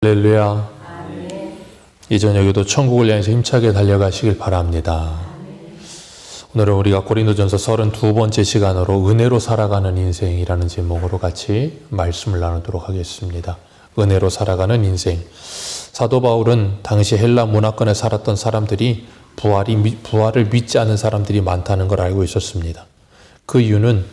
할렐루야. 이 저녁에도 천국을 향해서 힘차게 달려가시길 바랍니다. 오늘은 우리가 고린도전서 32번째 시간으로 은혜로 살아가는 인생이라는 제목으로 같이 말씀을 나누도록 하겠습니다. 은혜로 살아가는 인생. 사도 바울은 당시 헬라 문화권에 살았던 사람들이 부활을 믿지 않는 사람들이 많다는 걸 알고 있었습니다. 그 이유는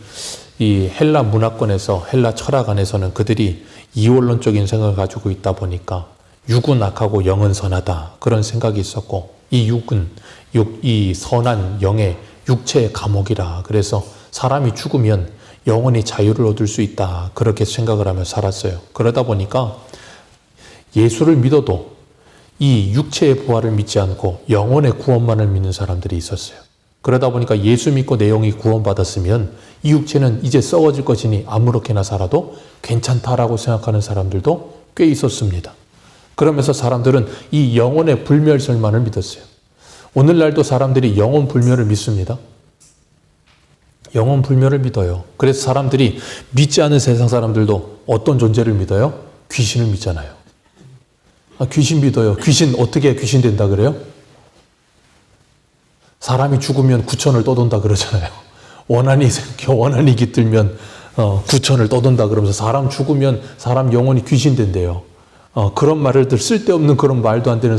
이 헬라 문화권에서, 헬라 철학 안에서는 그들이 이원론적인 생각을 가지고 있다 보니까 육은 악하고 영은 선하다, 그런 생각이 있었고, 이 육은 이 선한 영의 육체의 감옥이라, 그래서 사람이 죽으면 영원히 자유를 얻을 수 있다, 그렇게 생각을 하며 살았어요. 그러다 보니까 예수를 믿어도 이 육체의 부활을 믿지 않고 영혼의 구원만을 믿는 사람들이 있었어요. 그러다 보니까 예수 믿고 내 영이 구원받았으면 이 육체는 이제 썩어질 것이니 아무렇게나 살아도 괜찮다라고 생각하는 사람들도 꽤 있었습니다. 그러면서 사람들은 이 영혼의 불멸설만을 믿었어요. 오늘날도 사람들이 영혼 불멸을 믿습니다. 영혼 불멸을 믿어요. 그래서 사람들이 믿지 않은 세상 사람들도 어떤 존재를 믿어요? 귀신을 믿잖아요. 귀신 믿어요. 귀신 어떻게 귀신 된다 그래요? 사람이 죽으면 구천을 떠돈다 그러잖아요. 원한이 깃들면 구천을 떠돈다 그러면서 사람 죽으면 사람 영혼이 귀신 된대요. 그런 말들, 쓸데없는 그런 말도 안 되는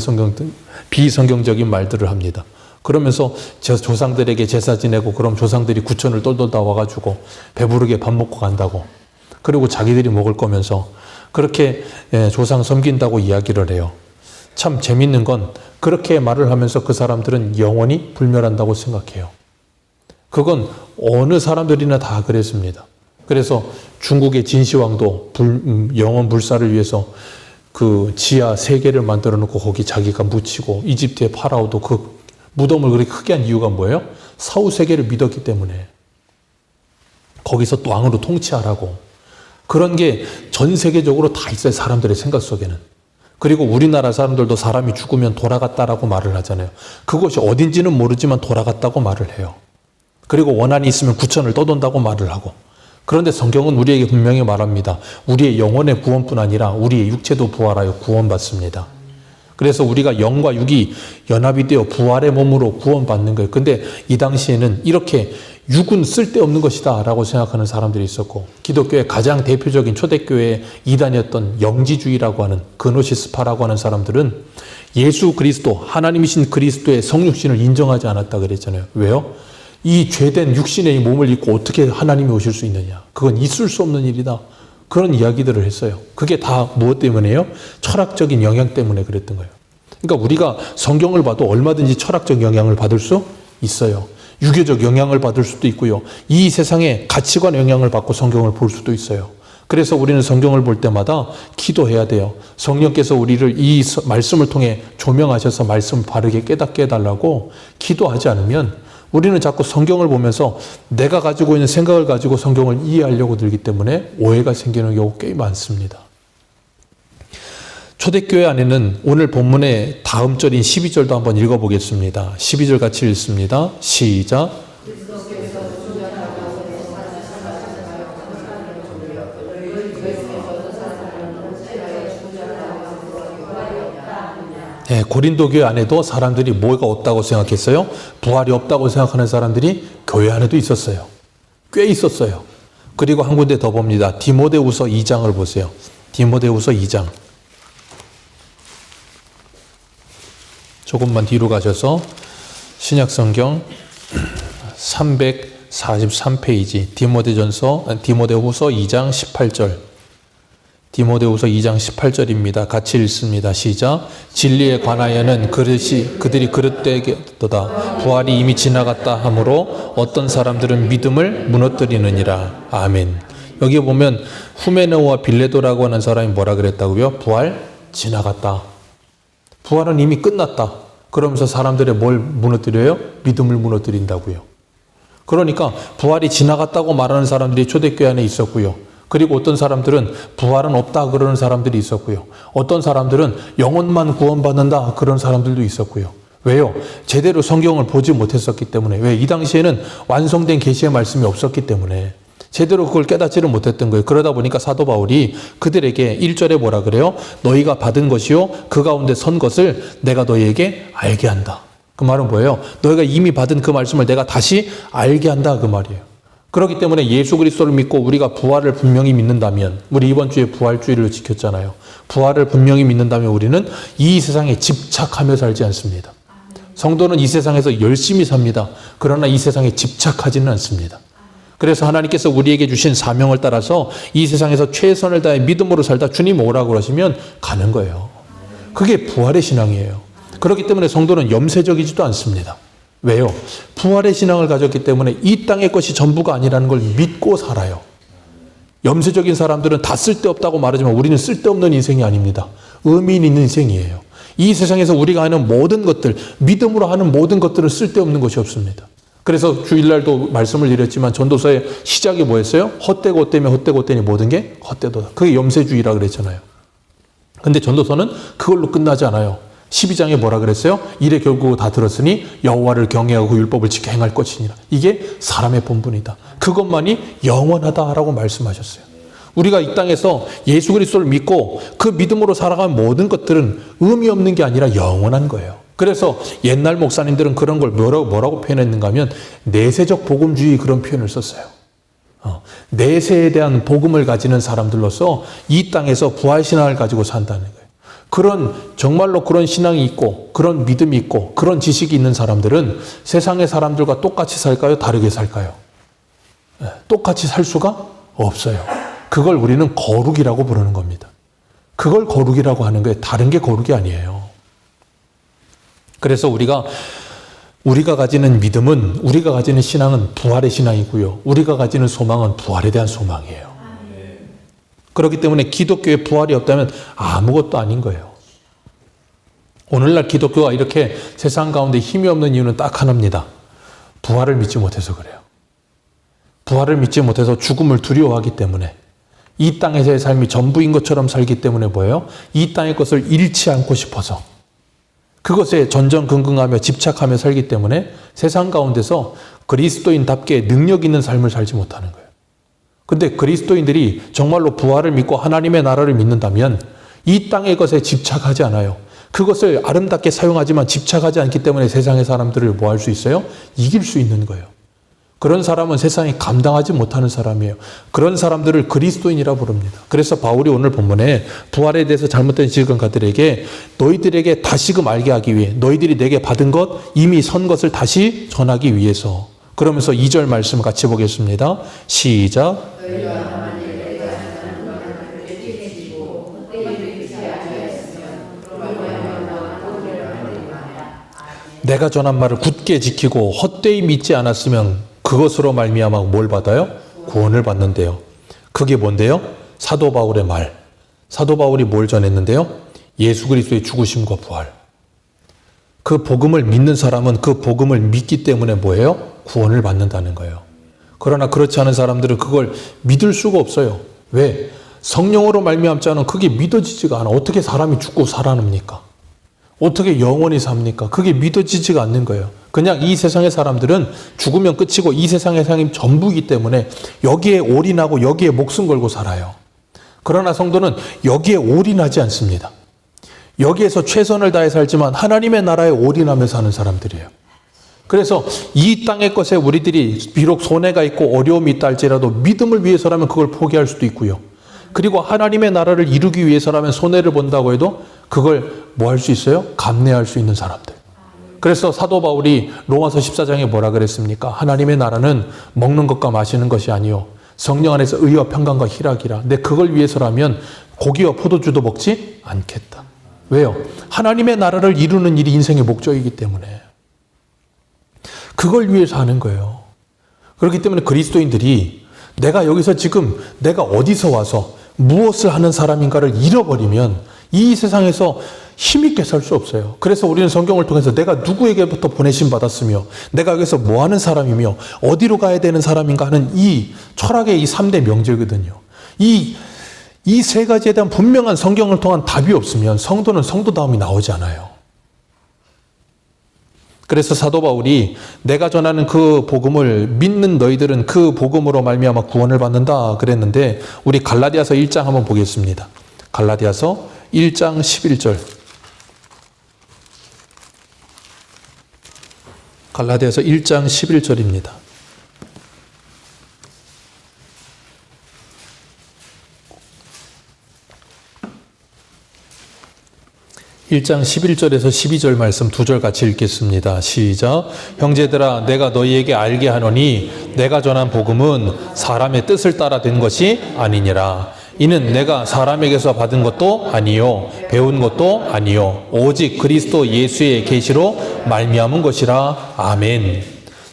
비성경적인 말들을 합니다. 그러면서 조상들에게 제사 지내고 그럼 조상들이 구천을 떠돌다 와가지고 배부르게 밥 먹고 간다고. 그리고 자기들이 먹을 거면서 그렇게 조상 섬긴다고 이야기를 해요. 참 재밌는 건 그렇게 말을 하면서 그 사람들은 영원히 불멸한다고 생각해요. 그건 어느 사람들이나 다 그랬습니다. 그래서 중국의 진시황도 영원 불사를 위해서 그 지하 3개를 만들어 놓고 거기 자기가 묻히고, 이집트의 파라오도 그 무덤을 그렇게 크게 한 이유가 뭐예요? 사후 세계를 믿었기 때문에. 거기서 또 왕으로 통치하라고. 그런 게 전 세계적으로 다 있어요, 사람들의 생각 속에는. 그리고 우리나라 사람들도 사람이 죽으면 돌아갔다라고 말을 하잖아요. 그것이 어딘지는 모르지만 돌아갔다고 말을 해요. 그리고 원한이 있으면 구천을 떠돈다고 말을 하고. 그런데 성경은 우리에게 분명히 말합니다. 우리의 영혼의 구원뿐 아니라 우리의 육체도 부활하여 구원받습니다. 그래서 우리가 영과 육이 연합이 되어 부활의 몸으로 구원받는 거예요. 근데 이 당시에는 이렇게 육은 쓸데없는 것이다 라고 생각하는 사람들이 있었고, 기독교의 가장 대표적인 초대교회의 이단이었던 영지주의라고 하는 그노시스파라고 하는 사람들은 예수 그리스도, 하나님이신 그리스도의 성육신을 인정하지 않았다 그랬잖아요. 왜요? 이 죄된 육신의 몸을 입고 어떻게 하나님이 오실 수 있느냐, 그건 있을 수 없는 일이다, 그런 이야기들을 했어요. 그게 다 무엇 때문에요? 철학적인 영향 때문에 그랬던 거예요. 그러니까 우리가 성경을 봐도 얼마든지 철학적 영향을 받을 수 있어요. 유교적 영향을 받을 수도 있고요. 이 세상의 가치관 영향을 받고 성경을 볼 수도 있어요. 그래서 우리는 성경을 볼 때마다 기도해야 돼요. 성령께서 우리를 이 말씀을 통해 조명하셔서 말씀을 바르게 깨닫게 해달라고 기도하지 않으면 우리는 자꾸 성경을 보면서 내가 가지고 있는 생각을 가지고 성경을 이해하려고 들기 때문에 오해가 생기는 경우가 꽤 많습니다. 초대교회 안에는 오늘 본문의 다음 절인 12절도 한번 읽어보겠습니다. 12절 같이 읽습니다. 시작. 네, 고린도 교회 안에도 사람들이 뭐가 없다고 생각했어요? 부활이 없다고 생각하는 사람들이 교회 안에도 있었어요. 꽤 있었어요. 그리고 한 군데 더 봅니다. 디모데후서 2장을 보세요. 디모데후서 2장. 조금만 뒤로 가셔서 신약성경 343페이지 디모데후서 2장 18절. 디모데후서 2장 18절입니다. 같이 읽습니다. 시작. 진리에 관하여는 그들이 그릇되도다. 부활이 이미 지나갔다 하므로 어떤 사람들은 믿음을 무너뜨리느니라. 아멘. 여기 보면 후메네오와 빌레도라고 하는 사람이 뭐라 그랬다고요? 부활 지나갔다. 부활은 이미 끝났다. 그러면서 사람들의 뭘 무너뜨려요? 믿음을 무너뜨린다고요. 그러니까 부활이 지나갔다고 말하는 사람들이 초대교회 안에 있었고요. 그리고 어떤 사람들은 부활은 없다 그러는 사람들이 있었고요. 어떤 사람들은 영혼만 구원받는다 그런 사람들도 있었고요. 왜요? 제대로 성경을 보지 못했었기 때문에. 왜? 이 당시에는 완성된 계시의 말씀이 없었기 때문에. 제대로 그걸 깨닫지를 못했던 거예요. 그러다 보니까 사도 바울이 그들에게 1절에 뭐라 그래요? 너희가 받은 것이요 그 가운데 선 것을 내가 너희에게 알게 한다. 그 말은 뭐예요? 너희가 이미 받은 그 말씀을 내가 다시 알게 한다 그 말이에요. 그렇기 때문에 예수 그리스도를 믿고 우리가 부활을 분명히 믿는다면, 우리 이번 주에 부활주의를 지켰잖아요. 부활을 분명히 믿는다면 우리는 이 세상에 집착하며 살지 않습니다. 성도는 이 세상에서 열심히 삽니다. 그러나 이 세상에 집착하지는 않습니다. 그래서 하나님께서 우리에게 주신 사명을 따라서 이 세상에서 최선을 다해 믿음으로 살다 주님 오라고 그러시면 가는 거예요. 그게 부활의 신앙이에요. 그렇기 때문에 성도는 염세적이지도 않습니다. 왜요? 부활의 신앙을 가졌기 때문에 이 땅의 것이 전부가 아니라는 걸 믿고 살아요. 염세적인 사람들은 다 쓸데없다고 말하지만 우리는 쓸데없는 인생이 아닙니다. 의미 있는 인생이에요. 이 세상에서 우리가 하는 모든 것들, 믿음으로 하는 모든 것들은 쓸데없는 것이 없습니다. 그래서 주일날도 말씀을 드렸지만 전도서의 시작이 뭐였어요? 헛되고 헛되며 헛되고 헛되니 모든 게 헛되도다. 그게 염세주의라 그랬잖아요. 근데 전도서는 그걸로 끝나지 않아요. 12장에 뭐라 그랬어요? 이래 결국 다 들었으니 여호와를 경외하고 율법을 지켜 행할 것이니라. 이게 사람의 본분이다. 그것만이 영원하다라고 말씀하셨어요. 우리가 이 땅에서 예수 그리스도를 믿고 그 믿음으로 살아간 모든 것들은 의미 없는 게 아니라 영원한 거예요. 그래서 옛날 목사님들은 그런 걸 뭐라고 표현했는가 하면 내세적 복음주의 그런 표현을 썼어요. 내세에 대한 복음을 가지는 사람들로서 이 땅에서 부활신앙을 가지고 산다는 거예요. 정말로 그런 신앙이 있고, 그런 믿음이 있고, 그런 지식이 있는 사람들은 세상의 사람들과 똑같이 살까요? 다르게 살까요? 똑같이 살 수가 없어요. 그걸 우리는 거룩이라고 부르는 겁니다. 그걸 거룩이라고 하는 거예요. 다른 게 거룩이 아니에요. 그래서 우리가 가지는 믿음은, 우리가 가지는 신앙은 부활의 신앙이고요. 우리가 가지는 소망은 부활에 대한 소망이에요. 그렇기 때문에 기독교에 부활이 없다면 아무것도 아닌 거예요. 오늘날 기독교가 이렇게 세상 가운데 힘이 없는 이유는 딱 하나입니다. 부활을 믿지 못해서 그래요. 부활을 믿지 못해서 죽음을 두려워하기 때문에, 이 땅에서의 삶이 전부인 것처럼 살기 때문에 뭐예요? 이 땅의 것을 잃지 않고 싶어서 그것에 전전긍긍하며 집착하며 살기 때문에 세상 가운데서 그리스도인답게 능력 있는 삶을 살지 못하는 거예요. 근데 그리스도인들이 정말로 부활을 믿고 하나님의 나라를 믿는다면 이 땅의 것에 집착하지 않아요. 그것을 아름답게 사용하지만 집착하지 않기 때문에 세상의 사람들을 뭐 할 수 있어요? 이길 수 있는 거예요. 그런 사람은 세상이 감당하지 못하는 사람이에요. 그런 사람들을 그리스도인이라 부릅니다. 그래서 바울이 오늘 본문에 부활에 대해서 잘못된 지식가들에게 너희들에게 다시금 알게 하기 위해, 너희들이 내게 받은 것, 이미 선 것을 다시 전하기 위해서. 그러면서 2절 말씀 같이 보겠습니다. 시작. 내가 전한 말을 굳게 지키고 헛되이 믿지 않았으면 그것으로 말미암아 뭘 받아요? 구원을 받는데요. 그게 뭔데요? 사도 바울의 말. 사도 바울이 뭘 전했는데요? 예수 그리스도의 죽으심과 부활. 그 복음을 믿는 사람은 그 복음을 믿기 때문에 뭐예요? 구원을 받는다는 거예요. 그러나 그렇지 않은 사람들은 그걸 믿을 수가 없어요. 왜? 성령으로 말미암지 않으면 그게 믿어지지가 않아. 어떻게 사람이 죽고 살아납니까? 어떻게 영원히 삽니까? 그게 믿어지지가 않는 거예요. 그냥 이 세상의 사람들은 죽으면 끝이고 이 세상의 삶이 전부이기 때문에 여기에 올인하고 여기에 목숨 걸고 살아요. 그러나 성도는 여기에 올인하지 않습니다. 여기에서 최선을 다해 살지만 하나님의 나라에 올인하며 사는 사람들이에요. 그래서 이 땅의 것에 우리들이 비록 손해가 있고 어려움이 있다 할지라도 믿음을 위해서라면 그걸 포기할 수도 있고요. 그리고 하나님의 나라를 이루기 위해서라면 손해를 본다고 해도 그걸 뭐 할 수 있어요? 감내할 수 있는 사람들. 그래서 사도 바울이 로마서 14장에 뭐라 그랬습니까? 하나님의 나라는 먹는 것과 마시는 것이 아니요 성령 안에서 의와 평강과 희락이라. 내 그걸 위해서라면 고기와 포도주도 먹지 않겠다. 왜요? 하나님의 나라를 이루는 일이 인생의 목적이기 때문에 그걸 위해서 하는 거예요. 그렇기 때문에 그리스도인들이 내가 여기서 지금 내가 어디서 와서 무엇을 하는 사람인가를 잃어버리면 이 세상에서 힘있게 살 수 없어요. 그래서 우리는 성경을 통해서 내가 누구에게부터 보내심 받았으며 내가 여기서 뭐 하는 사람이며 어디로 가야 되는 사람인가 하는 이 철학의 이 3대 명제거든요. 이 세 가지에 대한 분명한 성경을 통한 답이 없으면 성도는 성도다움이 나오지 않아요. 그래서 사도 바울이 내가 전하는 그 복음을 믿는 너희들은 그 복음으로 말미암아 구원을 받는다 그랬는데, 우리 갈라디아서 1장 한번 보겠습니다. 갈라디아서 1장 11절. 갈라디아서 1장 11절입니다. 1장 11절에서 12절 말씀 두 절 같이 읽겠습니다. 시작. 형제들아, 내가 너희에게 알게 하노니 내가 전한 복음은 사람의 뜻을 따라 된 것이 아니니라. 이는 내가 사람에게서 받은 것도 아니요 배운 것도 아니요 오직 그리스도 예수의 계시로 말미암은 것이라. 아멘.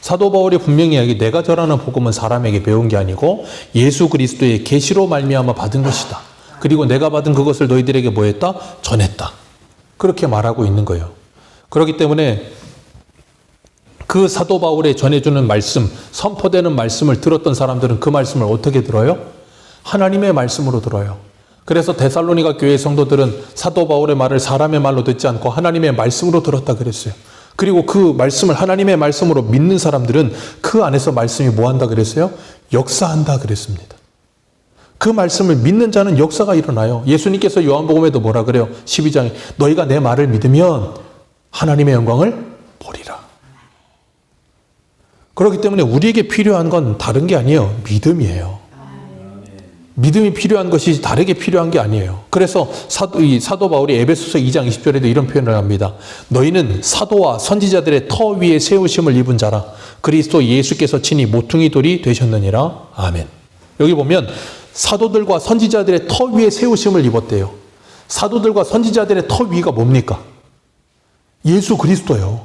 사도 바울이 분명히 이야기, 내가 전하는 복음은 사람에게 배운 게 아니고 예수 그리스도의 계시로 말미암아 받은 것이다. 그리고 내가 받은 그것을 너희들에게 뭐 했다? 전했다. 그렇게 말하고 있는 거예요. 그렇기 때문에 그 사도 바울의 전해주는 말씀, 선포되는 말씀을 들었던 사람들은 그 말씀을 어떻게 들어요? 하나님의 말씀으로 들어요. 그래서 데살로니가 교회 성도들은 사도 바울의 말을 사람의 말로 듣지 않고 하나님의 말씀으로 들었다 그랬어요. 그리고 그 말씀을 하나님의 말씀으로 믿는 사람들은 그 안에서 말씀이 뭐 한다 그랬어요? 역사한다 그랬습니다. 그 말씀을 믿는 자는 역사가 일어나요. 예수님께서 요한복음에도 뭐라 그래요? 12장에 너희가 내 말을 믿으면 하나님의 영광을 보리라. 그렇기 때문에 우리에게 필요한 건 다른 게 아니에요. 믿음이에요. 믿음이 필요한 것이 다르게 필요한 게 아니에요. 그래서 사도 바울이 에베소서 2장 20절에도 이런 표현을 합니다. 너희는 사도와 선지자들의 터 위에 세우심을 입은 자라. 그리스도 예수께서 친히 모퉁이 돌이 되셨느니라. 아멘. 여기 보면 사도들과 선지자들의 터 위에 세우심을 입었대요. 사도들과 선지자들의 터 위가 뭡니까? 예수 그리스도예요.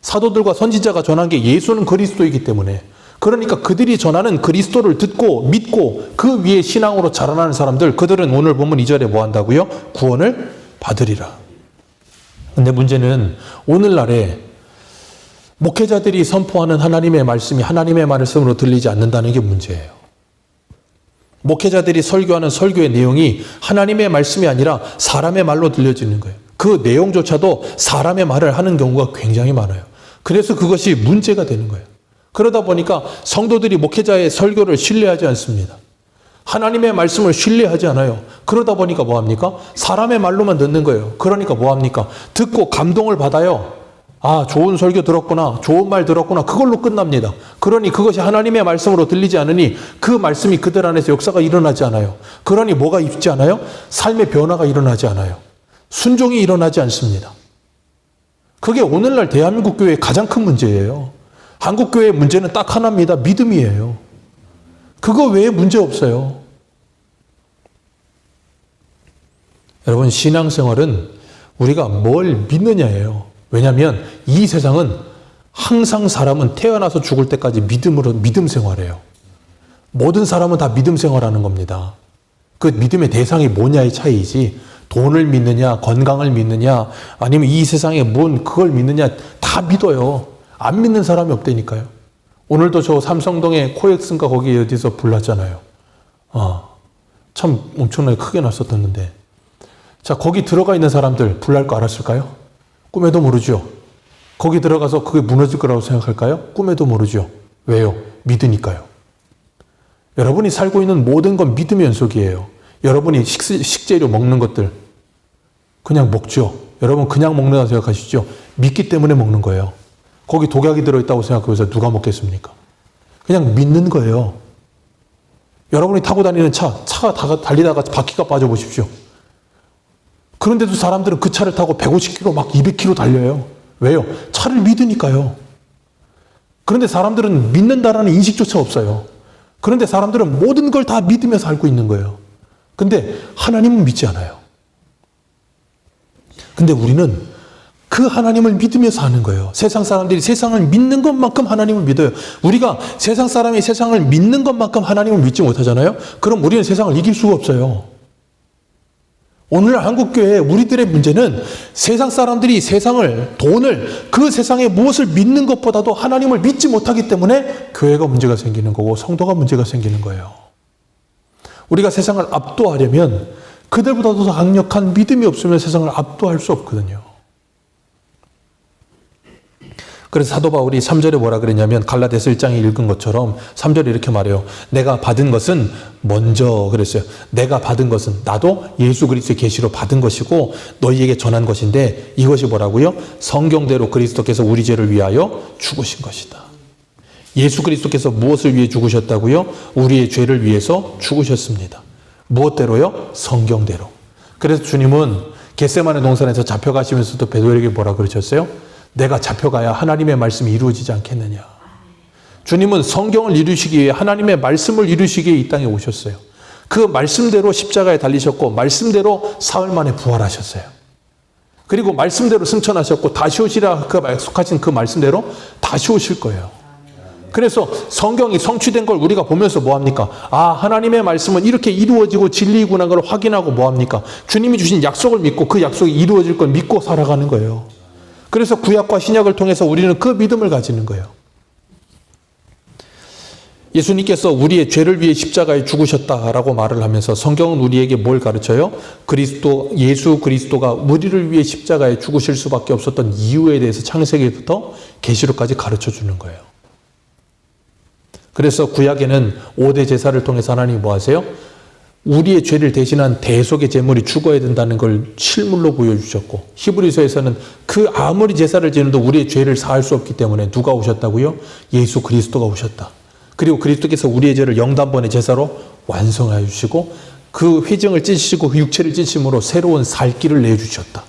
사도들과 선지자가 전한 게 예수는 그리스도이기 때문에, 그러니까 그들이 전하는 그리스도를 듣고 믿고 그 위에 신앙으로 자라나는 사람들, 그들은 오늘 본문 2절에 뭐 한다고요? 구원을 받으리라. 근데 문제는 오늘날에 목회자들이 선포하는 하나님의 말씀이 하나님의 말씀으로 들리지 않는다는 게 문제예요. 목회자들이 설교하는 설교의 내용이 하나님의 말씀이 아니라 사람의 말로 들려지는 거예요. 그 내용조차도 사람의 말을 하는 경우가 굉장히 많아요. 그래서 그것이 문제가 되는 거예요. 그러다 보니까 성도들이 목회자의 설교를 신뢰하지 않습니다. 하나님의 말씀을 신뢰하지 않아요. 그러다 보니까 뭐합니까? 사람의 말로만 듣는 거예요. 그러니까 뭐합니까? 듣고 감동을 받아요. 아, 좋은 설교 들었구나, 좋은 말 들었구나, 그걸로 끝납니다. 그러니 그것이 하나님의 말씀으로 들리지 않으니 그 말씀이 그들 안에서 역사가 일어나지 않아요. 그러니 뭐가 있지 않아요? 삶의 변화가 일어나지 않아요. 순종이 일어나지 않습니다. 그게 오늘날 대한민국 교회의 가장 큰 문제예요. 한국 교회의 문제는 딱 하나입니다. 믿음이에요. 그거 외에 문제 없어요. 여러분, 신앙생활은 우리가 뭘 믿느냐예요. 왜냐하면 이 세상은 항상 사람은 태어나서 죽을 때까지 믿음 생활해요. 모든 사람은 다 믿음 생활하는 겁니다. 그 믿음의 대상이 뭐냐의 차이지, 돈을 믿느냐, 건강을 믿느냐, 아니면 이 세상에 뭔 그걸 믿느냐, 다 믿어요. 안 믿는 사람이 없다니까요. 오늘도 저 삼성동에 코엑스인가 거기 어디서 불났잖아요. 참 엄청나게 크게 났었던데. 자, 거기 들어가 있는 사람들 불날 거 알았을까요? 꿈에도 모르죠. 거기 들어가서 그게 무너질 거라고 생각할까요? 꿈에도 모르죠. 왜요? 믿으니까요. 여러분이 살고 있는 모든 건 믿음의 연속이에요. 여러분이 식재료 먹는 것들 그냥 먹죠. 여러분 그냥 먹는다고 생각하시죠? 믿기 때문에 먹는 거예요. 거기 독약이 들어있다고 생각해서 누가 먹겠습니까? 그냥 믿는 거예요. 여러분이 타고 다니는 차가 달리다가 바퀴가 빠져보십시오. 그런데도 사람들은 그 차를 타고 150km 막 200km 달려요. 왜요? 차를 믿으니까요. 그런데 사람들은 믿는다라는 인식조차 없어요. 그런데 사람들은 모든 걸 다 믿으면서 살고 있는 거예요. 근데 하나님은 믿지 않아요. 근데 우리는 그 하나님을 믿으면서 사는 거예요. 세상 사람들이 세상을 믿는 것만큼 하나님을 믿어요. 우리가 세상 사람이 세상을 믿는 것만큼 하나님을 믿지 못하잖아요. 그럼 우리는 세상을 이길 수가 없어요. 오늘날 한국교회 우리들의 문제는 세상 사람들이 세상을, 돈을, 그 세상의 무엇을 믿는 것보다도 하나님을 믿지 못하기 때문에 교회가 문제가 생기는 거고 성도가 문제가 생기는 거예요. 우리가 세상을 압도하려면 그들보다도 더 강력한 믿음이 없으면 세상을 압도할 수 없거든요. 그래서 사도 바울이 3절에 뭐라 그랬냐면 갈라디아서 1장에 읽은 것처럼 3절에 이렇게 말해요. 내가 받은 것은 먼저 그랬어요. 내가 받은 것은 나도 예수 그리스도의 계시로 받은 것이고 너희에게 전한 것인데 이것이 뭐라고요? 성경대로 그리스도께서 우리 죄를 위하여 죽으신 것이다. 예수 그리스도께서 무엇을 위해 죽으셨다고요? 우리의 죄를 위해서 죽으셨습니다. 무엇대로요? 성경대로. 그래서 주님은 겟세마네 동산에서 잡혀가시면서도 베드로에게 뭐라 그러셨어요? 내가 잡혀가야 하나님의 말씀이 이루어지지 않겠느냐. 주님은 성경을 이루시기 위해 하나님의 말씀을 이루시기 위해 이 땅에 오셨어요. 그 말씀대로 십자가에 달리셨고 말씀대로 사흘 만에 부활하셨어요. 그리고 말씀대로 승천하셨고 다시 오시라 약속하신 그 말씀대로 다시 오실 거예요. 그래서 성경이 성취된 걸 우리가 보면서 뭐합니까? 아, 하나님의 말씀은 이렇게 이루어지고 진리구나 걸 확인하고 뭐합니까? 주님이 주신 약속을 믿고 그 약속이 이루어질 걸 믿고 살아가는 거예요. 그래서 구약과 신약을 통해서 우리는 그 믿음을 가지는 거예요. 예수님께서 우리의 죄를 위해 십자가에 죽으셨다라고 말을 하면서 성경은 우리에게 뭘 가르쳐요? 예수 그리스도가 우리를 위해 십자가에 죽으실 수밖에 없었던 이유에 대해서 창세기부터 계시록까지 가르쳐 주는 거예요. 그래서 구약에는 5대 제사를 통해서 하나님이 뭐 하세요? 우리의 죄를 대신한 대속의 제물이 죽어야 된다는 걸 실물로 보여주셨고 히브리서에서는 그 아무리 제사를 지내도 우리의 죄를 사할 수 없기 때문에 누가 오셨다고요? 예수 그리스도가 오셨다. 그리고 그리스도께서 우리의 죄를 영단번의 제사로 완성하여 주시고 그 회증을 찢으시고 그 육체를 찢으심으로 새로운 살 길을 내주셨다.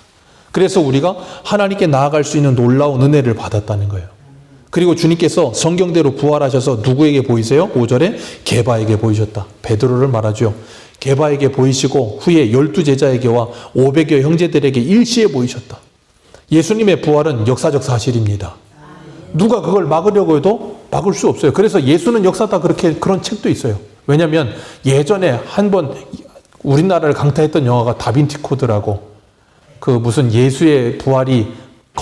그래서 우리가 하나님께 나아갈 수 있는 놀라운 은혜를 받았다는 거예요. 그리고 주님께서 성경대로 부활하셔서 누구에게 보이세요? 5절에 게바에게 보이셨다. 베드로를 말하죠. 게바에게 보이시고 후에 12제자에게와 500여 형제들에게 일시에 보이셨다. 예수님의 부활은 역사적 사실입니다. 누가 그걸 막으려고 해도 막을 수 없어요. 그래서 예수는 역사다 그런 책도 있어요. 왜냐하면 예전에 한번 우리나라를 강타했던 영화가 다빈치 코드라고 그 무슨 예수의 부활이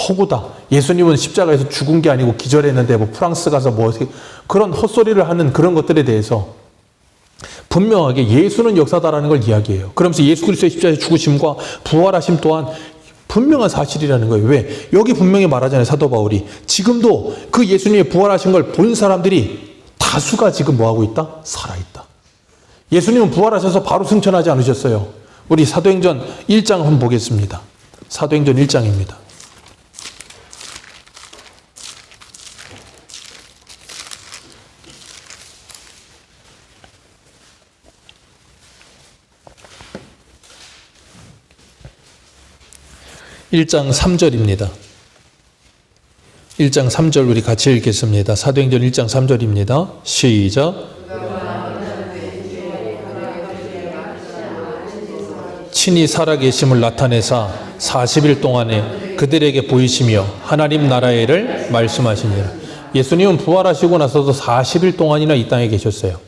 허구다. 예수님은 십자가에서 죽은 게 아니고 기절했는데 뭐 프랑스 가서 뭐 그런 헛소리를 하는 그런 것들에 대해서 분명하게 예수는 역사다라는 걸 이야기해요. 그러면서 예수 그리스도의 십자가에 죽으심과 부활하심 또한 분명한 사실이라는 거예요. 왜? 여기 분명히 말하잖아요. 사도 바울이. 지금도 그 예수님의 부활하신 걸 본 사람들이 다수가 지금 뭐하고 있다? 살아있다. 예수님은 부활하셔서 바로 승천하지 않으셨어요. 우리 사도행전 1장 한번 보겠습니다. 사도행전 1장입니다. (1장 3절입니다) 1장 3절 우리 같이 읽겠습니다. 사도행전 1장 3절입니다. 시작. 친히 살아계심을 나타내사 40일 동안에 그들에게 보이시며 하나님 나라의 일을 말씀하시니라. 예수님은 부활하시고 나서도 40일 동안이나 이 땅에 계셨어요.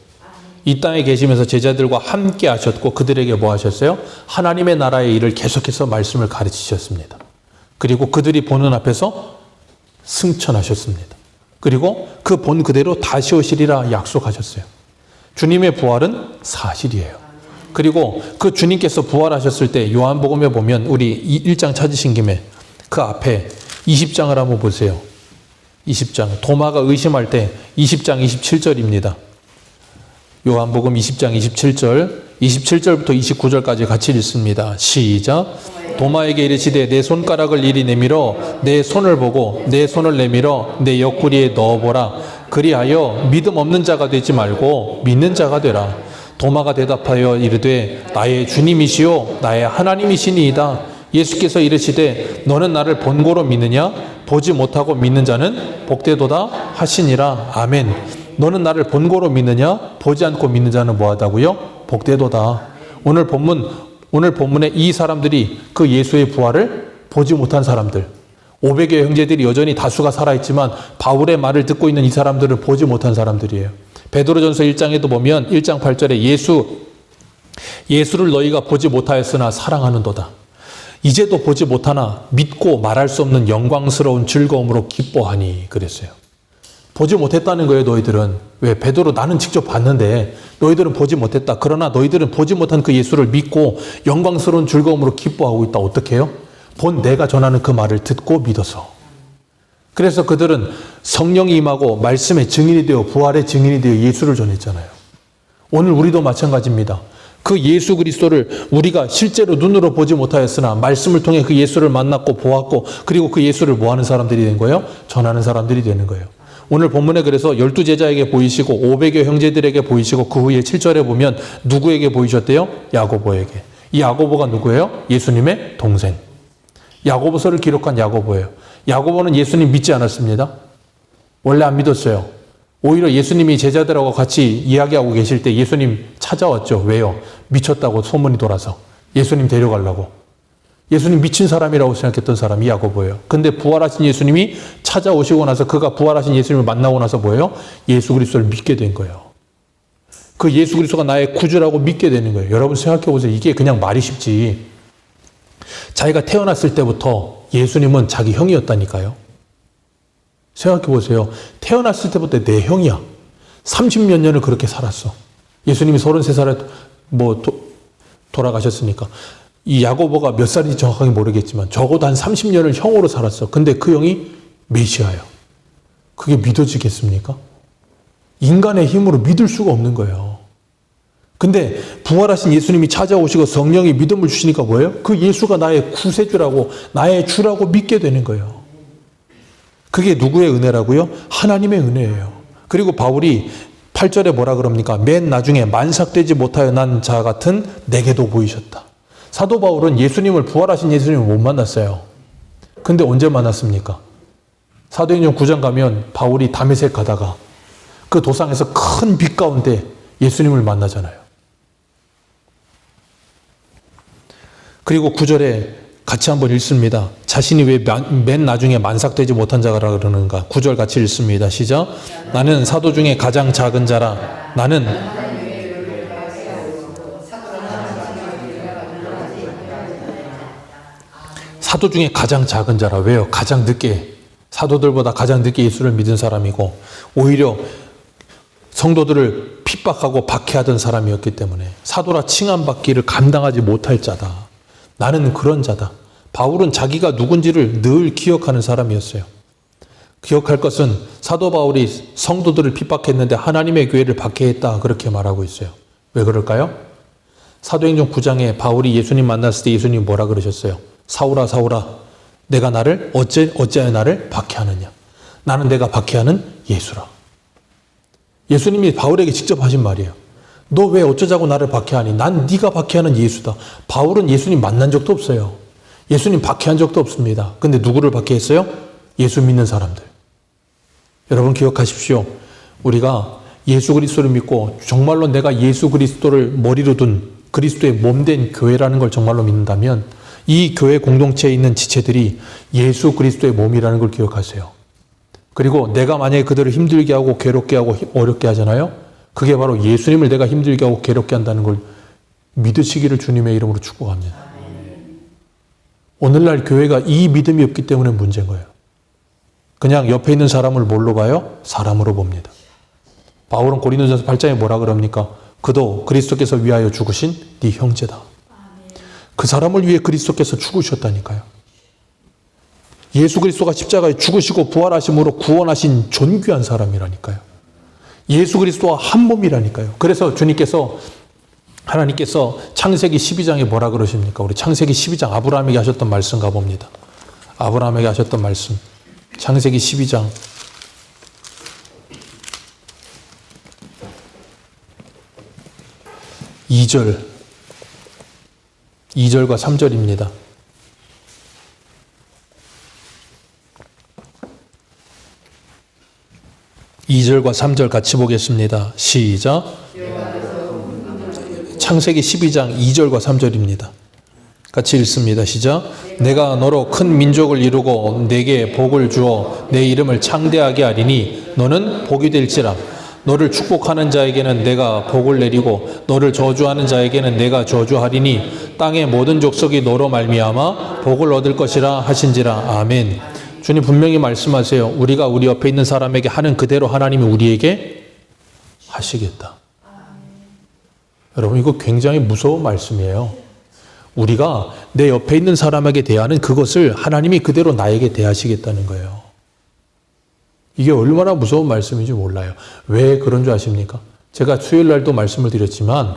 이 땅에 계시면서 제자들과 함께 하셨고 그들에게 뭐 하셨어요? 하나님의 나라의 일을 계속해서 말씀을 가르치셨습니다. 그리고 그들이 보는 앞에서 승천하셨습니다. 그리고 그 본 그대로 다시 오시리라 약속하셨어요. 주님의 부활은 사실이에요. 그리고 그 주님께서 부활하셨을 때 요한복음에 보면 우리 1장 찾으신 김에 그 앞에 20장을 한번 보세요. 20장. 도마가 의심할 때 20장 27절입니다. 요한복음 20장 27절, 27절부터 29절까지 같이 읽습니다. 시작. 도마에게 이르시되 내 손가락을 이리 내밀어 내 손을 보고 내 손을 내밀어 내 옆구리에 넣어보라. 그리하여 믿음 없는 자가 되지 말고 믿는 자가 되라. 도마가 대답하여 이르되 나의 주님이시요 나의 하나님이시니이다. 예수께서 이르시되 너는 나를 본고로 믿느냐? 보지 못하고 믿는 자는 복되도다 하시니라. 아멘. 너는 나를 본고로 믿느냐? 보지 않고 믿는 자는 뭐하다고요? 복되도다. 오늘 본문에 이 사람들이 그 예수의 부활을 보지 못한 사람들, 500여 형제들이 여전히 다수가 살아있지만 바울의 말을 듣고 있는 이 사람들을 보지 못한 사람들이에요. 베드로전서 1장에도 보면 1장 8절에 예수를 너희가 보지 못하였으나 사랑하는도다. 이제도 보지 못하나 믿고 말할 수 없는 영광스러운 즐거움으로 기뻐하니 그랬어요. 보지 못했다는 거예요, 너희들은. 왜? 베드로 나는 직접 봤는데 너희들은 보지 못했다. 그러나 너희들은 보지 못한 그 예수를 믿고 영광스러운 즐거움으로 기뻐하고 있다. 어떻게 해요? 본 내가 전하는 그 말을 듣고 믿어서. 그래서 그들은 성령이 임하고 말씀의 증인이 되어 부활의 증인이 되어 예수를 전했잖아요. 오늘 우리도 마찬가지입니다. 그 예수 그리스도를 우리가 실제로 눈으로 보지 못하였으나 말씀을 통해 그 예수를 만났고 보았고 그리고 그 예수를 뭐 하는 사람들이 된 거예요? 전하는 사람들이 되는 거예요. 오늘 본문에 그래서 12제자에게 보이시고 500여 형제들에게 보이시고 그 후에 7절에 보면 누구에게 보이셨대요? 야고보에게. 이 야고보가 누구예요? 예수님의 동생. 야고보서를 기록한 야고보예요. 야고보는 예수님 믿지 않았습니다. 원래 안 믿었어요. 오히려 예수님이 제자들하고 같이 이야기하고 계실 때 예수님 찾아왔죠. 왜요? 미쳤다고 소문이 돌아서. 예수님 데려가려고. 예수님 미친 사람이라고 생각했던 사람이 야고보예요. 근데 부활하신 예수님이 찾아오시고 나서 그가 부활하신 예수님을 만나고 나서 뭐예요? 예수 그리스도를 믿게 된 거예요. 그 예수 그리스도가 나의 구주라고 믿게 되는 거예요. 여러분 생각해 보세요. 이게 그냥 말이 쉽지. 자기가 태어났을 때부터 예수님은 자기 형이었다니까요. 생각해 보세요. 태어났을 때부터 내 형이야. 30몇 년을 그렇게 살았어. 예수님이 33살에 돌아가셨으니까. 이 야고보가 몇 살인지 정확하게 모르겠지만 적어도 한 30년을 형으로 살았어. 근데 그 형이 메시아예요. 그게 믿어지겠습니까? 인간의 힘으로 믿을 수가 없는 거예요. 근데 부활하신 예수님이 찾아오시고 성령이 믿음을 주시니까 뭐예요? 그 예수가 나의 구세주라고 나의 주라고 믿게 되는 거예요. 그게 누구의 은혜라고요? 하나님의 은혜예요. 그리고 바울이 8절에 뭐라 그럽니까? 맨 나중에 만삭되지 못하여 난 자 같은 내게도 보이셨다. 사도 바울은 예수님을 부활하신 예수님을 못 만났어요. 근데 언제 만났습니까? 사도행전 9장 가면 바울이 다메섹 가다가 그 도상에서 큰 빛 가운데 예수님을 만나잖아요. 그리고 9절에 같이 한번 읽습니다. 자신이 왜 맨 나중에 만삭되지 못한 자라 그러는가? 9절 같이 읽습니다. 시작. 나는 사도 중에 가장 작은 자라. 나는 사도 중에 가장 작은 자라. 왜요? 가장 늦게, 사도들보다 가장 늦게 예수를 믿은 사람이고 오히려 성도들을 핍박하고 박해하던 사람이었기 때문에 사도라 칭함받기를 감당하지 못할 자다. 나는 그런 자다. 바울은 자기가 누군지를 늘 기억하는 사람이었어요. 기억할 것은 사도 바울이 성도들을 핍박했는데 하나님의 교회를 박해했다 그렇게 말하고 있어요. 왜 그럴까요? 사도행전 9장에 바울이 예수님 만났을 때 예수님이 뭐라 그러셨어요? 사울아 사울아 내가 나를 어찌하여 나를 박해하느냐. 나는 내가 박해하는 예수라. 예수님이 바울에게 직접 하신 말이에요. 너 왜 어쩌자고 나를 박해하니? 난 네가 박해하는 예수다. 바울은 예수님 만난 적도 없어요. 예수님 박해한 적도 없습니다. 근데 누구를 박해했어요? 예수 믿는 사람들. 여러분 기억하십시오. 우리가 예수 그리스도를 믿고 정말로 내가 예수 그리스도를 머리로 둔 그리스도의 몸된 교회라는 걸 정말로 믿는다면 이 교회 공동체에 있는 지체들이 예수 그리스도의 몸이라는 걸 기억하세요. 그리고 내가 만약에 그들을 힘들게 하고 괴롭게 하고 어렵게 하잖아요. 그게 바로 예수님을 내가 힘들게 하고 괴롭게 한다는 걸 믿으시기를 주님의 이름으로 축복합니다. 오늘날 교회가 이 믿음이 없기 때문에 문제인 거예요. 그냥 옆에 있는 사람을 뭘로 봐요? 사람으로 봅니다. 바울은 고린도전서 8장에 뭐라 그럽니까? 그도 그리스도께서 위하여 죽으신 네 형제다. 그 사람을 위해 그리스도께서 죽으셨다니까요. 예수 그리스도가 십자가에 죽으시고 부활하심으로 구원하신 존귀한 사람이라니까요. 예수 그리스도와 한 몸이라니까요. 그래서 하나님께서 창세기 12장에 뭐라 그러십니까? 우리 창세기 12장 아브라함에게 하셨던 말씀 가봅니다. 아브라함에게 하셨던 말씀. 창세기 12장 2절과 3절입니다. 2절과 3절 같이 보겠습니다. 시작. 창세기 12장 2절과 3절입니다. 같이 읽습니다. 시작. 내가 너로 큰 민족을 이루고 내게 복을 주어 내 이름을 창대하게 하리니 너는 복이 될지라. 너를 축복하는 자에게는 내가 복을 내리고 너를 저주하는 자에게는 내가 저주하리니 땅의 모든 족속이 너로 말미암아 복을 얻을 것이라 하신지라. 아멘. 주님 분명히 말씀하세요. 우리가 우리 옆에 있는 사람에게 하는 그대로 하나님이 우리에게 하시겠다. 여러분 이거 굉장히 무서운 말씀이에요. 우리가 내 옆에 있는 사람에게 대하는 그것을 하나님이 그대로 나에게 대하시겠다는 거예요. 이게 얼마나 무서운 말씀인지 몰라요. 왜 그런 줄 아십니까? 제가 수요일 날도 말씀을 드렸지만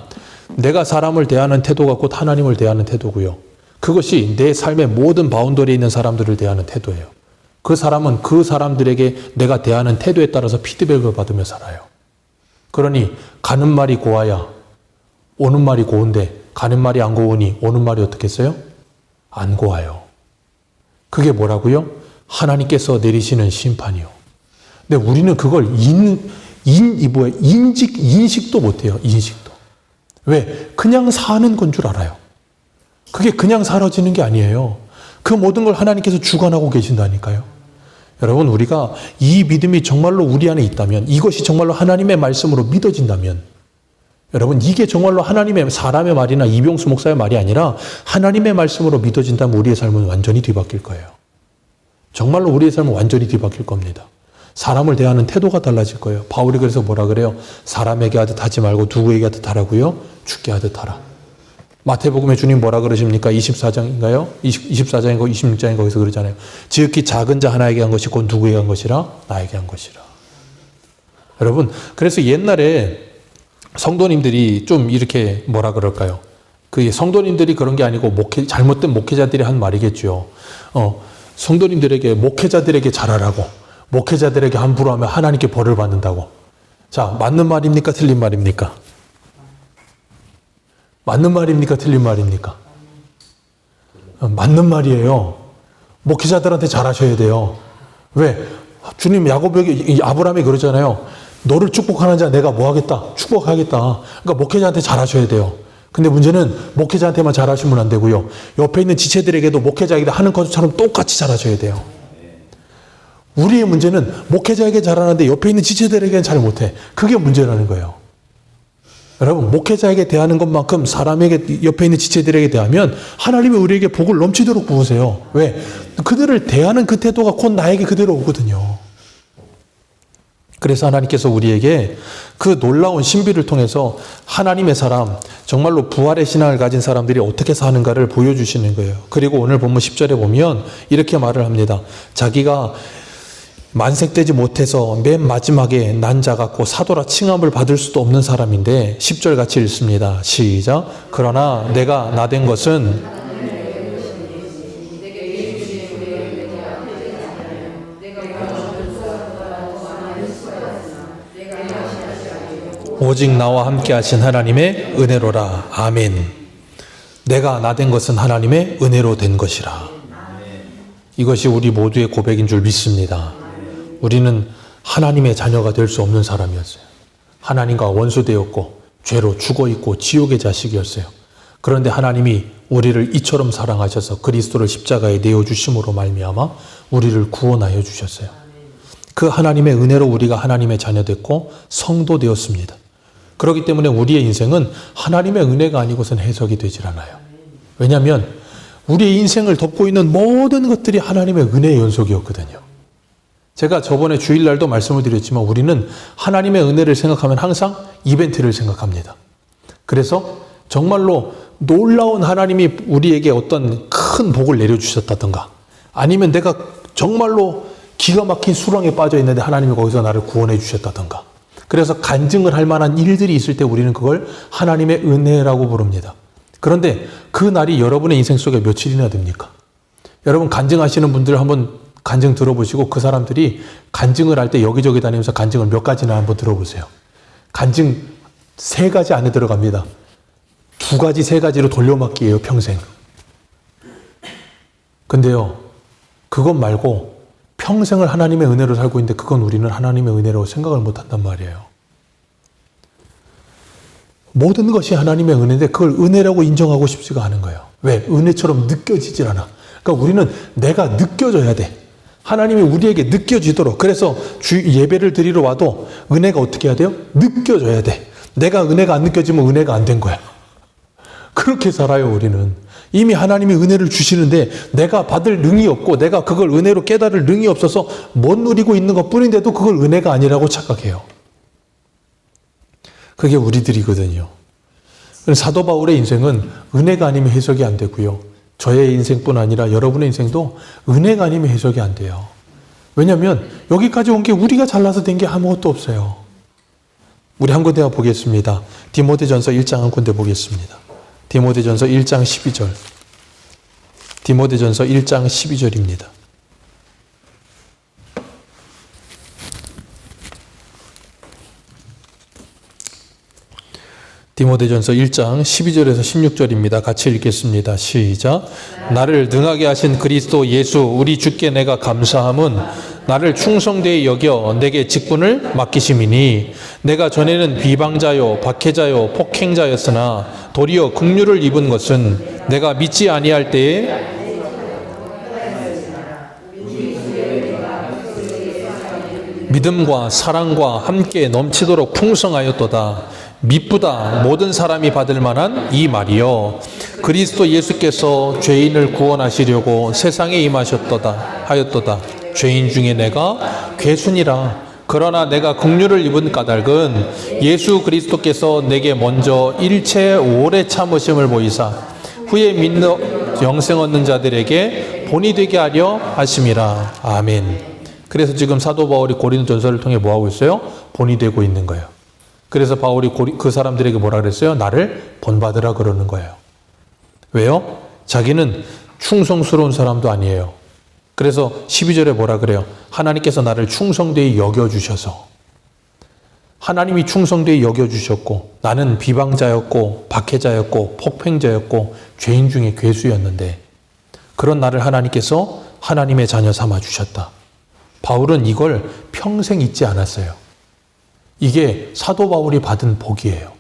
내가 사람을 대하는 태도가 곧 하나님을 대하는 태도고요. 그것이 내 삶의 모든 바운더리에 있는 사람들을 대하는 태도예요. 그 사람은 그 사람들에게 내가 대하는 태도에 따라서 피드백을 받으며 살아요. 그러니 가는 말이 고와야 오는 말이 고운데 가는 말이 안 고우니 오는 말이 어떻겠어요? 안 고와요. 그게 뭐라고요? 하나님께서 내리시는 심판이요. 근데 우리는 그걸 인식도 못해요. 인식도. 왜? 그냥 사는 건 줄 알아요. 그게 그냥 사라지는 게 아니에요. 그 모든 걸 하나님께서 주관하고 계신다니까요. 여러분, 우리가 이 믿음이 정말로 우리 안에 있다면, 이것이 정말로 하나님의 말씀으로 믿어진다면, 여러분, 이게 정말로 하나님의 사람의 말이나 이병수 목사의 말이 아니라 하나님의 말씀으로 믿어진다면 우리의 삶은 완전히 뒤바뀔 거예요. 정말로 우리의 삶은 완전히 뒤바뀔 겁니다. 사람을 대하는 태도가 달라질 거예요. 바울이 그래서 뭐라 그래요? 사람에게 하듯 하지 말고 누구에게 하듯 하라고요? 주께 하듯 하라. 마태복음에 주님 뭐라 그러십니까? 24장인가요? 24장이고 26장인 거기서 그러잖아요. 지극히 작은 자 하나에게 한 것이 곧 누구에게 한 것이라? 나에게 한 것이라. 여러분, 그래서 옛날에 성도님들이 좀 이렇게 뭐라 그럴까요? 그 성도님들이 그런 게 아니고 잘못된 목회자들이 한 말이겠죠. 성도님들에게, 목회자들에게 잘하라고, 목회자들에게 함부로 하면 하나님께 벌을 받는다고. 자, 맞는 말입니까? 틀린 말입니까? 맞는 말입니까? 틀린 말입니까? 맞는 말이에요. 목회자들한테 잘하셔야 돼요. 왜? 주님 야곱에게, 아브라함이 그러잖아요. 너를 축복하는 자 내가 뭐 하겠다? 축복하겠다. 그러니까 목회자한테 잘하셔야 돼요. 근데 문제는 목회자한테만 잘하시면 안 되고요. 옆에 있는 지체들에게도 목회자에게 하는 것처럼 똑같이 잘하셔야 돼요. 우리의 문제는 목회자에게 잘하는데 옆에 있는 지체들에게는 잘 못해. 그게 문제라는 거예요. 여러분, 목회자에게 대하는 것만큼 사람에게, 옆에 있는 지체들에게 대하면 하나님이 우리에게 복을 넘치도록 부으세요. 왜? 그들을 대하는 그 태도가 곧 나에게 그대로 오거든요. 그래서 하나님께서 우리에게 그 놀라운 신비를 통해서 하나님의 사람, 정말로 부활의 신앙을 가진 사람들이 어떻게 사는가를 보여주시는 거예요. 그리고 오늘 본문 10절에 보면 이렇게 말을 합니다. 자기가 만색되지 못해서 맨 마지막에 난 자 같고 사도라 칭함을 받을 수도 없는 사람인데 10절 같이 읽습니다. 시작. 그러나 내가 나된 것은 오직 나와 함께 하신 하나님의 은혜로라. 아멘. 내가 나된 것은 하나님의 은혜로 된 것이라. 이것이 우리 모두의 고백인 줄 믿습니다. 우리는 하나님의 자녀가 될 수 없는 사람이었어요. 하나님과 원수되었고 죄로 죽어있고 지옥의 자식이었어요. 그런데 하나님이 우리를 이처럼 사랑하셔서 그리스도를 십자가에 내어주심으로 말미암아 우리를 구원하여 주셨어요. 그 하나님의 은혜로 우리가 하나님의 자녀 됐고 성도 되었습니다. 그렇기 때문에 우리의 인생은 하나님의 은혜가 아니고선 해석이 되질 않아요. 왜냐하면 우리의 인생을 덮고 있는 모든 것들이 하나님의 은혜의 연속이었거든요. 제가 저번에 주일날도 말씀을 드렸지만 우리는 하나님의 은혜를 생각하면 항상 이벤트를 생각합니다. 그래서 정말로 놀라운 하나님이 우리에게 어떤 큰 복을 내려주셨다던가 아니면 내가 정말로 기가 막힌 수렁에 빠져 있는데 하나님이 거기서 나를 구원해 주셨다던가 그래서 간증을 할 만한 일들이 있을 때 우리는 그걸 하나님의 은혜라고 부릅니다. 그런데 그 날이 여러분의 인생 속에 며칠이나 됩니까? 여러분 간증하시는 분들 한번 간증 들어보시고 그 사람들이 간증을 할 때 여기저기 다니면서 간증을 몇 가지나 한번 들어보세요. 간증 3가지 안에 들어갑니다. 2가지, 3가지로 돌려막기예요, 평생. 근데요, 그것 말고 평생을 하나님의 은혜로 살고 있는데 그건 우리는 하나님의 은혜라고 생각을 못한단 말이에요. 모든 것이 하나님의 은혜인데 그걸 은혜라고 인정하고 싶지가 않은 거예요. 왜? 은혜처럼 느껴지질 않아. 그러니까 우리는 내가 느껴져야 돼. 하나님이 우리에게 느껴지도록. 그래서 예배를 드리러 와도 은혜가 어떻게 해야 돼요? 느껴져야 돼. 내가 은혜가 안 느껴지면 은혜가 안 된 거야. 그렇게 살아요, 우리는. 이미 하나님이 은혜를 주시는데 내가 받을 능이 없고 내가 그걸 은혜로 깨달을 능이 없어서 못 누리고 있는 것 뿐인데도 그걸 은혜가 아니라고 착각해요. 그게 우리들이거든요. 사도 바울의 인생은 은혜가 아니면 해석이 안 되고요. 저의 인생뿐 아니라 여러분의 인생도 은혜가 아니면 해석이 안 돼요. 왜냐하면 여기까지 온 게 우리가 잘나서 된 게 아무것도 없어요. 우리 한 군데 보겠습니다. 디모데전서 1장 한 군데 보겠습니다. 디모데전서 1장 12절. 디모데전서 1장 12절입니다. 디모데전서 1장 12절에서 16절입니다. 같이 읽겠습니다. 시작. 나를 능하게 하신 그리스도 예수 우리 주께 내가 감사함은 나를 충성되이 여겨 내게 직분을 맡기심이니 내가 전에는 비방자요 박해자요 폭행자였으나 도리어 긍휼을 입은 것은 내가 믿지 아니할 때에 믿음과 사랑과 함께 넘치도록 풍성하였도다. 미쁘다 모든 사람이 받을 만한 이 말이요 그리스도 예수께서 죄인을 구원하시려고 세상에 임하셨도다 하였도다. 죄인 중에 내가 괴순이라. 그러나 내가 긍휼을 입은 까닭은 예수 그리스도께서 내게 먼저 일체 오래 참으심을 보이사 후에 믿는 영생 얻는 자들에게 본이 되게 하려 하심이라. 아멘. 그래서 지금 사도 바울이 고린도전서를 통해 뭐하고 있어요? 본이 되고 있는 거예요. 그래서 바울이 그 사람들에게 뭐라 그랬어요? 나를 본받으라 그러는 거예요. 왜요? 자기는 충성스러운 사람도 아니에요. 그래서 12절에 뭐라 그래요? 하나님께서 나를 충성되이 여겨주셔서 하나님이 충성되이 여겨주셨고 나는 비방자였고 박해자였고 폭행자였고 죄인 중에 괴수였는데 그런 나를 하나님께서 하나님의 자녀 삼아주셨다. 바울은 이걸 평생 잊지 않았어요. 이게 사도 바울이 받은 복이에요.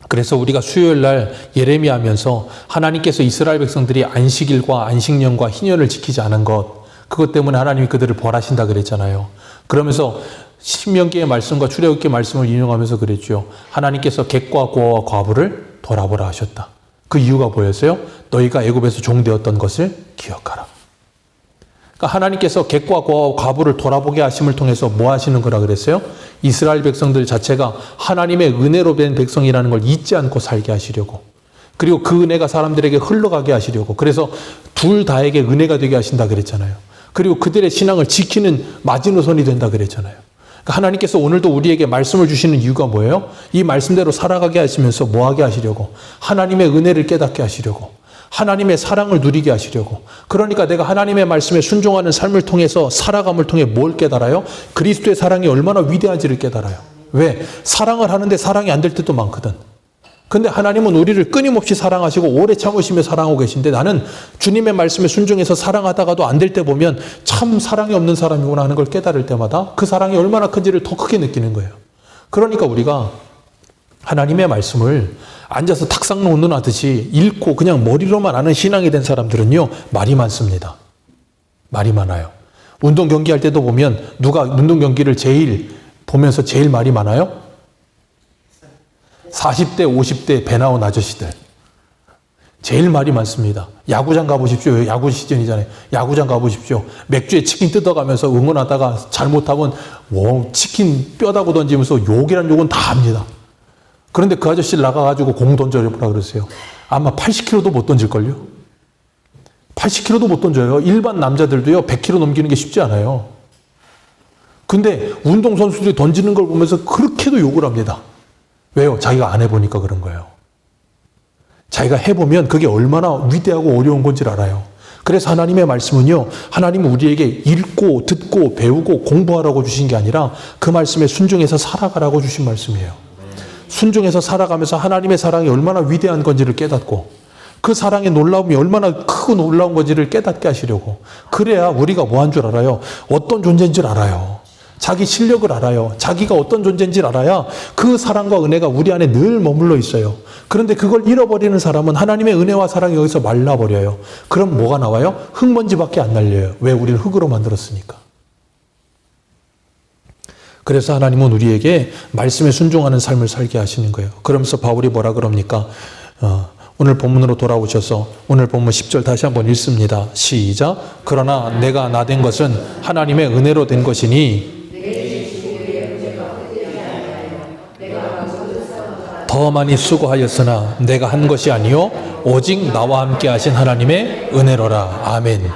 그래서 우리가 수요일 날 예레미야 하면서 하나님께서 이스라엘 백성들이 안식일과 안식년과 희년을 지키지 않은 것, 그것 때문에 하나님이 그들을 벌하신다 그랬잖아요. 그러면서 신명기의 말씀과 출애굽기의 말씀을 인용하면서 그랬죠. 하나님께서 객과 고아와 과부를 돌아보라 하셨다. 그 이유가 뭐였어요? 너희가 애굽에서 종되었던 것을 기억하라. 그러니까 하나님께서 객과 고아와 과부를 돌아보게 하심을 통해서 뭐 하시는 거라 그랬어요? 이스라엘 백성들 자체가 하나님의 은혜로 된 백성이라는 걸 잊지 않고 살게 하시려고, 그리고 그 은혜가 사람들에게 흘러가게 하시려고, 그래서 둘 다에게 은혜가 되게 하신다 그랬잖아요. 그리고 그들의 신앙을 지키는 마지노선이 된다 그랬잖아요. 그러니까 하나님께서 오늘도 우리에게 말씀을 주시는 이유가 뭐예요? 이 말씀대로 살아가게 하시면서 뭐 하게 하시려고? 하나님의 은혜를 깨닫게 하시려고, 하나님의 사랑을 누리게 하시려고. 그러니까 내가 하나님의 말씀에 순종하는 삶을 통해서, 살아감을 통해 뭘 깨달아요? 그리스도의 사랑이 얼마나 위대한지를 깨달아요. 왜? 사랑을 하는데 사랑이 안 될 때도 많거든. 근데 하나님은 우리를 끊임없이 사랑하시고 오래 참으시며 사랑하고 계신데, 나는 주님의 말씀에 순종해서 사랑하다가도 안 될 때 보면 참 사랑이 없는 사람이구나 하는 걸 깨달을 때마다 그 사랑이 얼마나 큰지를 더 크게 느끼는 거예요. 그러니까 우리가 하나님의 말씀을 앉아서 탁상 논문하듯이 읽고 그냥 머리로만 아는 신앙이 된 사람들은요, 말이 많습니다. 말이 많아요. 운동 경기할 때도 보면 누가 운동 경기를 제일 보면서 제일 말이 많아요? 40대, 50대 배 나온 아저씨들. 제일 말이 많습니다. 야구장 가보십시오. 야구 시즌이잖아요. 야구장 가보십시오. 맥주에 치킨 뜯어가면서 응원하다가 잘못하면 치킨 뼈다고 던지면서 욕이란 욕은 다 합니다. 그런데 그 아저씨를 나가가지고 공 던져보라 그러세요. 아마 80kg도 못 던질걸요? 80kg도 못 던져요. 일반 남자들도요, 100kg 넘기는 게 쉽지 않아요. 근데 운동선수들이 던지는 걸 보면서 그렇게도 욕을 합니다. 왜요? 자기가 안 해보니까 그런 거예요. 자기가 해보면 그게 얼마나 위대하고 어려운 건지를 알아요. 그래서 하나님의 말씀은요, 하나님은 우리에게 읽고 듣고 배우고 공부하라고 주신 게 아니라 그 말씀에 순종해서 살아가라고 주신 말씀이에요. 순종해서 살아가면서 하나님의 사랑이 얼마나 위대한 건지를 깨닫고, 그 사랑의 놀라움이 얼마나 크고 놀라운 건지를 깨닫게 하시려고. 그래야 우리가 뭐 한 줄 알아요? 어떤 존재인 줄 알아요. 자기 실력을 알아요. 자기가 어떤 존재인지 알아야 그 사랑과 은혜가 우리 안에 늘 머물러 있어요. 그런데 그걸 잃어버리는 사람은 하나님의 은혜와 사랑이 여기서 말라버려요. 그럼 뭐가 나와요? 흙먼지밖에 안 날려요. 왜? 우리를 흙으로 만들었으니까. 그래서 하나님은 우리에게 말씀에 순종하는 삶을 살게 하시는 거예요. 그러면서 바울이 뭐라 그럽니까? 오늘 본문으로 돌아오셔서 오늘 본문 10절 다시 한번 읽습니다. 시작. 그러나 내가 나 된 것은 하나님의 은혜로 된 것이니 더 많이 수고하였으나 내가 한 것이 아니요 오직 나와 함께 하신 하나님의 은혜로라. 아멘.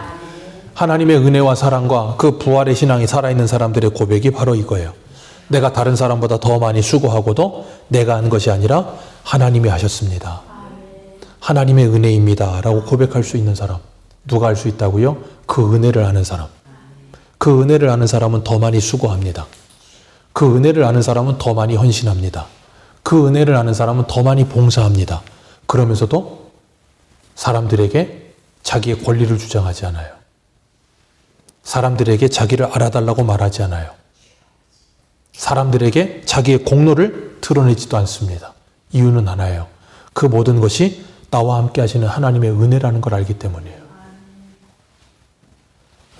하나님의 은혜와 사랑과 그 부활의 신앙이 살아있는 사람들의 고백이 바로 이거예요. 내가 다른 사람보다 더 많이 수고하고도 내가 한 것이 아니라 하나님이 하셨습니다. 하나님의 은혜입니다 라고 고백할 수 있는 사람. 누가 할 수 있다고요? 그 은혜를 아는 사람. 그 은혜를 아는 사람은 더 많이 수고합니다. 그 은혜를 아는 사람은 더 많이 헌신합니다. 그 은혜를 아는 사람은 더 많이 봉사합니다. 그러면서도 사람들에게 자기의 권리를 주장하지 않아요. 사람들에게 자기를 알아달라고 말하지 않아요. 사람들에게 자기의 공로를 드러내지도 않습니다. 이유는 하나예요. 그 모든 것이 나와 함께 하시는 하나님의 은혜라는 걸 알기 때문이에요.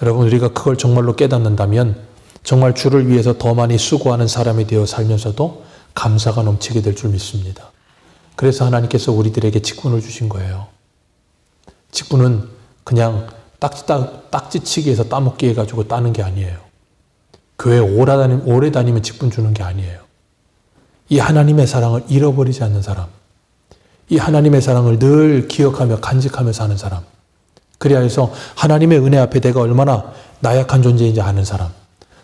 여러분, 우리가 그걸 정말로 깨닫는다면 정말 주를 위해서 더 많이 수고하는 사람이 되어 살면서도 감사가 넘치게 될 줄 믿습니다. 그래서 하나님께서 우리들에게 직분을 주신 거예요. 직분은 그냥 딱지치기 해서 따먹기 해가지고 따는 게 아니에요. 교회 오래 다니면 직분 주는 게 아니에요. 이 하나님의 사랑을 잃어버리지 않는 사람, 이 하나님의 사랑을 늘 기억하며 간직하며 사는 사람, 그래야 해서 하나님의 은혜 앞에 내가 얼마나 나약한 존재인지 아는 사람,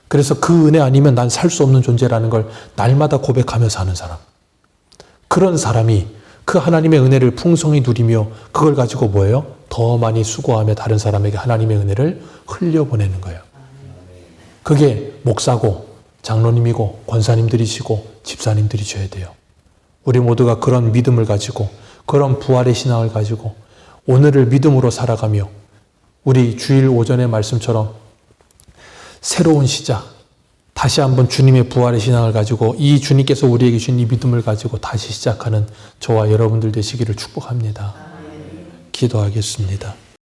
그래서 그 은혜 아니면 난 살 수 없는 존재라는 걸 날마다 고백하며 사는 사람, 그런 사람이 그 하나님의 은혜를 풍성히 누리며 그걸 가지고 뭐예요? 더 많이 수고하며 다른 사람에게 하나님의 은혜를 흘려보내는 거예요. 그게 목사고 장로님이고 권사님들이시고 집사님들이셔야 돼요. 우리 모두가 그런 믿음을 가지고 그런 부활의 신앙을 가지고 오늘을 믿음으로 살아가며 우리 주일 오전의 말씀처럼 새로운 시작, 다시 한번 주님의 부활의 신앙을 가지고 이 주님께서 우리에게 주신 이 믿음을 가지고 다시 시작하는 저와 여러분들 되시기를 축복합니다. 기도하겠습니다.